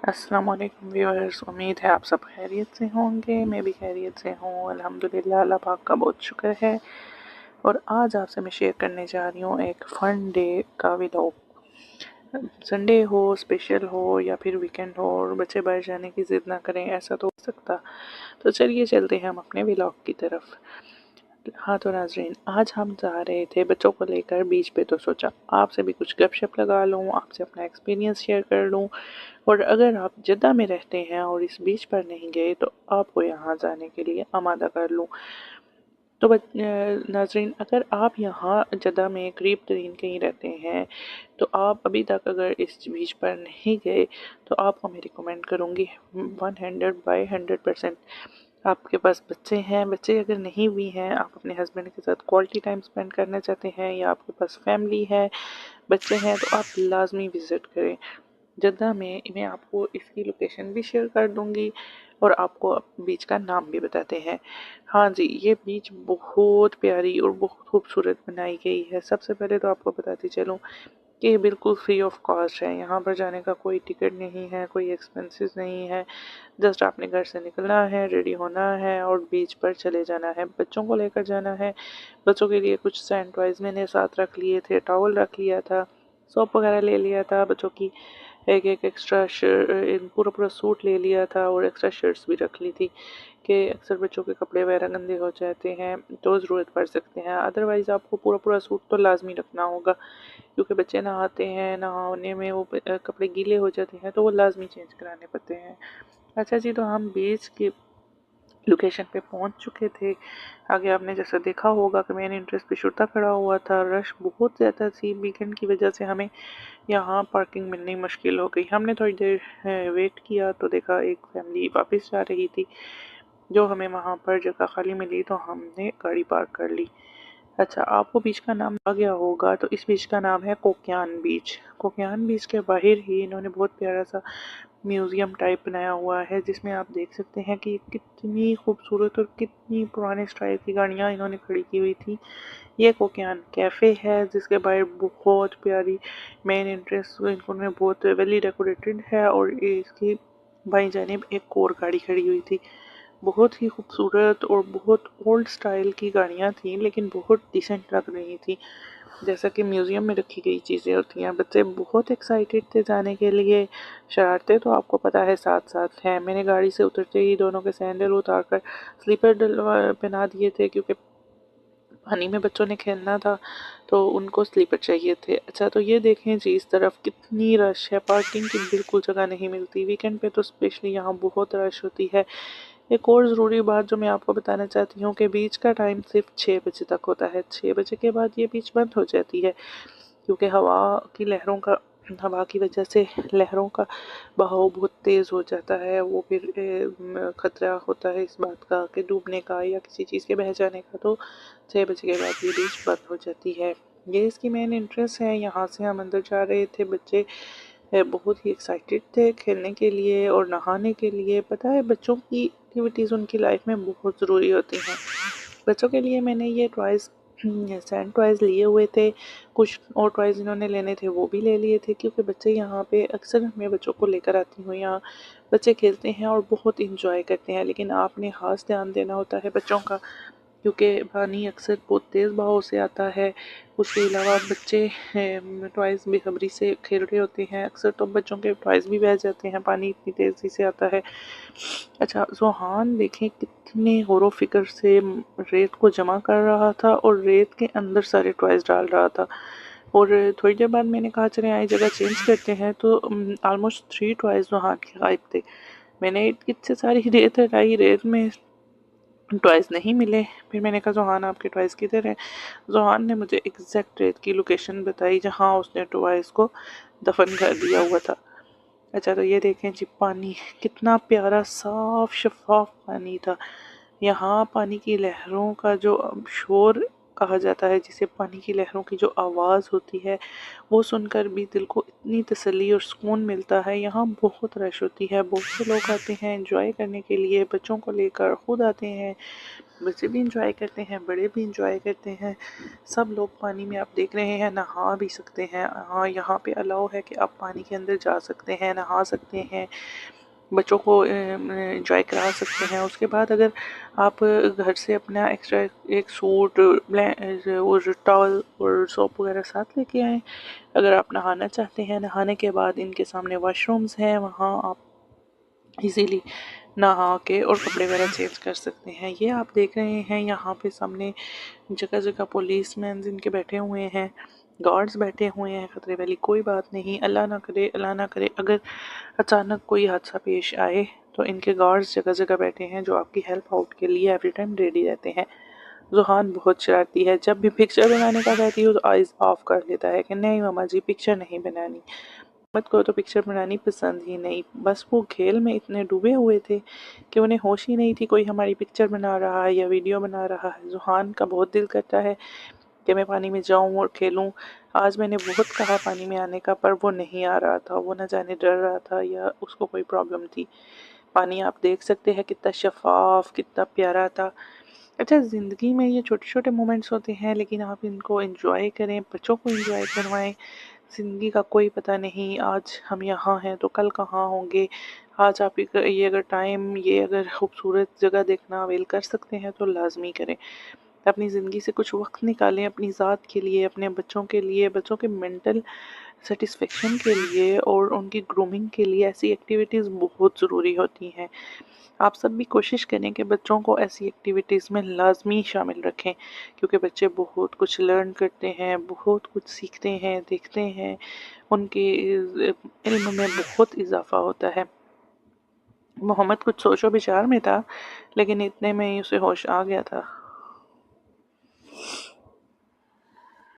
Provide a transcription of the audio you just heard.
अस्सलाम वालेकुम व्यूअर्स, उम्मीद है आप सब खैरियत से होंगे। मैं भी खैरियत से हूँ अल्हम्दुलिल्लाह, अल्लाह पाक का बहुत शुक्र है। और आज आपसे मैं शेयर करने जा रही हूँ एक फ़न डे का व्लॉग। संडे हो, स्पेशल हो या फिर वीकेंड हो और बच्चे बाहर जाने की ज़िद ना करें, ऐसा तो हो सकता। तो चलिए चलते हैं हम अपने व्लॉग की तरफ। हाँ तो नाज़रीन, आज हम जा रहे थे बच्चों को लेकर बीच पे, तो सोचा आपसे भी कुछ गपशप लगा लूँ, आपसे अपना एक्सपीरियंस शेयर कर लूँ। और अगर आप जद्दा में रहते हैं और इस बीच पर नहीं गए तो आपको यहाँ जाने के लिए आमादा कर लूँ। तो नाज़रीन, अगर आप यहाँ जद्दा में करीब तरीन कहीं रहते हैं तो आप अभी तक अगर इस बीच पर नहीं गए तो आपको मैं रिकमेंड करूँगी 100/100%। आपके पास बच्चे हैं, बच्चे अगर नहीं भी हैं, आप अपने हस्बैंड के साथ क्वालिटी टाइम स्पेंड करना चाहते हैं, या आपके पास फैमिली है, बच्चे हैं, तो आप लाजमी विज़िट करें जद्दा में। मैं आपको इसकी लोकेशन भी शेयर कर दूंगी और आपको बीच का नाम भी बताते हैं। हाँ जी, ये बीच बहुत प्यारी और बहुत खूबसूरत बनाई गई है। सबसे पहले तो आपको बताती चलूँ कि ये बिल्कुल फ्री ऑफ कॉस्ट है। यहाँ पर जाने का कोई टिकट नहीं है, कोई एक्सपेंसेस नहीं है। जस्ट आपने घर से निकलना है, रेडी होना है और बीच पर चले जाना है। बच्चों को लेकर जाना है। बच्चों के लिए कुछ सैंड टॉयज़ मैंने साथ रख लिए थे, टॉवल रख लिया था, सोप वगैरह ले लिया था बच्चों की, एक एक एक्स्ट्रा पूरा पूरा सूट ले लिया था और एक्स्ट्रा शर्ट्स भी रख ली थी कि अक्सर बच्चों के कपड़े वगैरह गंदे हो जाते हैं तो ज़रूरत पड़ सकते हैं। अदरवाइज़ आपको पूरा पूरा सूट तो लाजमी रखना होगा, क्योंकि बच्चे नहाते हैं, नहाने में वो कपड़े गीले हो जाते हैं तो वो लाजमी चेंज कराने पड़ते हैं। अच्छा जी, तो हम बीच की लोकेशन पे पहुंच चुके थे। आगे आपने जैसा देखा होगा कि मेन एंट्रेंस पे शुरता खड़ा हुआ था। रश बहुत ज़्यादा थी, वीकेंड की वजह से हमें यहाँ पार्किंग मिलनी मुश्किल हो गई। हमने थोड़ी देर वेट किया तो देखा एक फैमिली वापस जा रही थी, जो हमें वहाँ पर जगह खाली मिली तो हमने गाड़ी पार्क कर ली। अच्छा, आपको बीच का नाम आ गया होगा, तो इस बीच का नाम है कोक्यान बीच। कोक्यान बीच के बाहर ही इन्होंने बहुत प्यारा सा म्यूज़ियम टाइप बनाया हुआ है, जिसमें आप देख सकते हैं कि कितनी खूबसूरत और कितनी पुराने स्टाइल की गाड़ियाँ इन्होंने खड़ी की हुई थी। ये कोक्यान कैफ़े है, जिसके बाहर बहुत प्यारी मेन एंट्रेंस इन्होंने बहुत वेली डेकोरेटेड है और इसकी बाईं जानिब एक और गाड़ी खड़ी हुई थी। बहुत ही खूबसूरत और बहुत ओल्ड स्टाइल की गाड़ियाँ थीं, लेकिन बहुत डिसेंट लग रही थी, जैसा कि म्यूज़ियम में रखी गई चीज़ें होती हैं। बच्चे बहुत एक्साइटेड थे जाने के लिए। शरारतें तो आपको पता है साथ साथ हैं। मैंने गाड़ी से उतरते ही दोनों के सैंडल उतार कर स्लीपर पहना दिए थे, क्योंकि पानी में बच्चों ने खेलना था तो उनको स्लीपर चाहिए थे। अच्छा, तो ये देखें जी, इस तरफ कितनी रश है, पार्किंग की बिल्कुल जगह नहीं मिलती। वीकेंड पे तो स्पेशली यहाँ बहुत रश होती है। एक और ज़रूरी बात जो मैं आपको बताना चाहती हूँ कि बीच का टाइम सिर्फ 6 बजे तक होता है। 6 बजे के बाद ये बीच बंद हो जाती है, क्योंकि हवा की वजह से लहरों का बहाव बहुत तेज़ हो जाता है। वो फिर ख़तरा होता है इस बात का कि डूबने का या किसी चीज़ के बह जाने का। तो 6 बजे के बाद ये बीच बंद हो जाती है। ये इसकी मेन एंट्रेंस है। यहाँ से हम अंदर जा रहे थे। बच्चे बहुत ही एक्साइटेड थे खेलने के लिए और नहाने के लिए। पता है, बच्चों की एक्टिविटीज़ उनकी लाइफ में बहुत ज़रूरी होती हैं। बच्चों के लिए मैंने ये टॉयज़ सैंड टॉयज़ लिए हुए थे। कुछ और टॉयज़ इन्होंने लेने थे वो भी ले लिए थे, क्योंकि बच्चे यहाँ पे अक्सर मैं बच्चों को लेकर आती हूँ। यहाँ बच्चे खेलते हैं और बहुत इंजॉय करते हैं, लेकिन आपने ख़ास ध्यान देना होता है बच्चों का, क्योंकि पानी अक्सर बहुत तेज़ बहाव से आता है। उसके अलावा बच्चे टॉयज़ बेखबरी से खेल रहे होते हैं, अक्सर तो बच्चों के टॉयज़ भी बह जाते हैं, पानी इतनी तेज़ी से आता है। अच्छा, ज़ोहान देखें कितने गौर फिक्र से रेत को जमा कर रहा था और रेत के अंदर सारे टॉयज़ डाल रहा था। और थोड़ी देर बाद मैंने कहा चले आए जगह चेंज करते हैं, तो ऑलमोस्ट 3 टॉयज़ वहाँ के गायब थे। मैंने इतनी सारी रेत हटाई, रेत में टॉयज़ नहीं मिले। फिर मैंने कहा ज़ोहान, आपके टॉयज़ किधर हैं? ज़ोहान ने मुझे एग्जैक्ट रेत की लोकेशन बताई जहाँ उसने टॉयज़ को दफन कर दिया हुआ था। अच्छा, तो ये देखें जी, पानी कितना प्यारा साफ शफाफ पानी था। यहाँ पानी की लहरों का जो शोर कहा जाता है, जिसे पानी की लहरों की जो आवाज़ होती है, वो सुनकर भी दिल को इतनी तसल्ली और सुकून मिलता है। यहाँ बहुत रश होती है, बहुत से लोग आते हैं एंजॉय करने के लिए, बच्चों को लेकर खुद आते हैं। بچے بھی انجوائے کرتے ہیں، بڑے بھی انجوائے کرتے ہیں، سب لوگ پانی میں آپ دیکھ رہے ہیں نہا بھی سکتے ہیں۔ ہاں یہاں پہ الاؤ ہے کہ آپ پانی کے اندر جا سکتے ہیں، نہا سکتے ہیں، بچوں کو انجوائے کرا سکتے ہیں۔ اس کے بعد اگر آپ گھر سے اپنا ایکسٹرا ایک سوٹ اور ٹاول اور سوپ وغیرہ ساتھ لے کے آئیں، اگر آپ نہانا چاہتے ہیں، نہانے کے بعد ان کے سامنے واش رومز ہیں، وہاں آپ ایزیلی نہا کے اور کپڑے وغیرہ چینج کر سکتے ہیں۔ یہ آپ دیکھ رہے ہیں یہاں پہ سامنے جگہ جگہ پولیس مین ان کے بیٹھے ہوئے ہیں، گارڈز بیٹھے ہوئے ہیں، خطرے والی کوئی بات نہیں۔ اللہ نہ کرے، اللہ نہ کرے اگر اچانک کوئی حادثہ پیش آئے تو ان کے گارڈز جگہ جگہ بیٹھے ہیں جو آپ کی ہیلپ آؤٹ کے لیے ایوری ٹائم ریڈی رہتے ہیں۔ زوحان بہت شرارتی ہے، جب بھی پکچر بنانے کا کہتی ہوں تو آئیز آف کر لیتا ہے کہ نہیں ماما جی پکچر نہیں بنانی۔ محمد کو تو پکچر بنانی پسند ہی نہیں، بس وہ کھیل میں اتنے ڈوبے ہوئے تھے کہ انہیں ہوش ہی نہیں تھی کوئی ہماری پکچر بنا رہا ہے یا ویڈیو بنا رہا ہے۔ زوحان کا بہت دل کرتا ہے کہ میں پانی میں جاؤں اور کھیلوں۔ آج میں نے بہت کہا پانی میں آنے کا پر وہ نہیں آ رہا تھا، وہ نہ جانے ڈر رہا تھا یا اس کو کوئی پرابلم تھی۔ پانی آپ دیکھ سکتے ہیں کتنا شفاف، کتنا پیارا تھا۔ اچھا زندگی میں یہ چھوٹے چھوٹے مومنٹس ہوتے ہیں لیکن آپ ان کو انجوائے کریں، بچوں کو انجوائے کروائیں۔ زندگی کا کوئی پتہ نہیں، آج ہم یہاں ہیں تو کل کہاں ہوں گے۔ آج آپ یہ اگر ٹائم، یہ اگر خوبصورت جگہ دیکھنا اویل کر سکتے ہیں تو لازمی کریں۔ اپنی زندگی سے کچھ وقت نکالیں اپنی ذات کے لیے، اپنے بچوں کے لیے، بچوں کے منٹل سیٹسفیکشن کے لیے اور ان کی گرومنگ کے لیے ایسی ایکٹیویٹیز بہت ضروری ہوتی ہیں۔ آپ سب بھی کوشش کریں کہ بچوں کو ایسی ایکٹیویٹیز میں لازمی شامل رکھیں، کیونکہ بچے بہت کچھ لرن کرتے ہیں، بہت کچھ سیکھتے ہیں، دیکھتے ہیں، ان کے علم میں بہت اضافہ ہوتا ہے۔ محمد کچھ سوچ و بچار میں تھا لیکن اتنے میں ہی اسے ہوش آ گیا تھا۔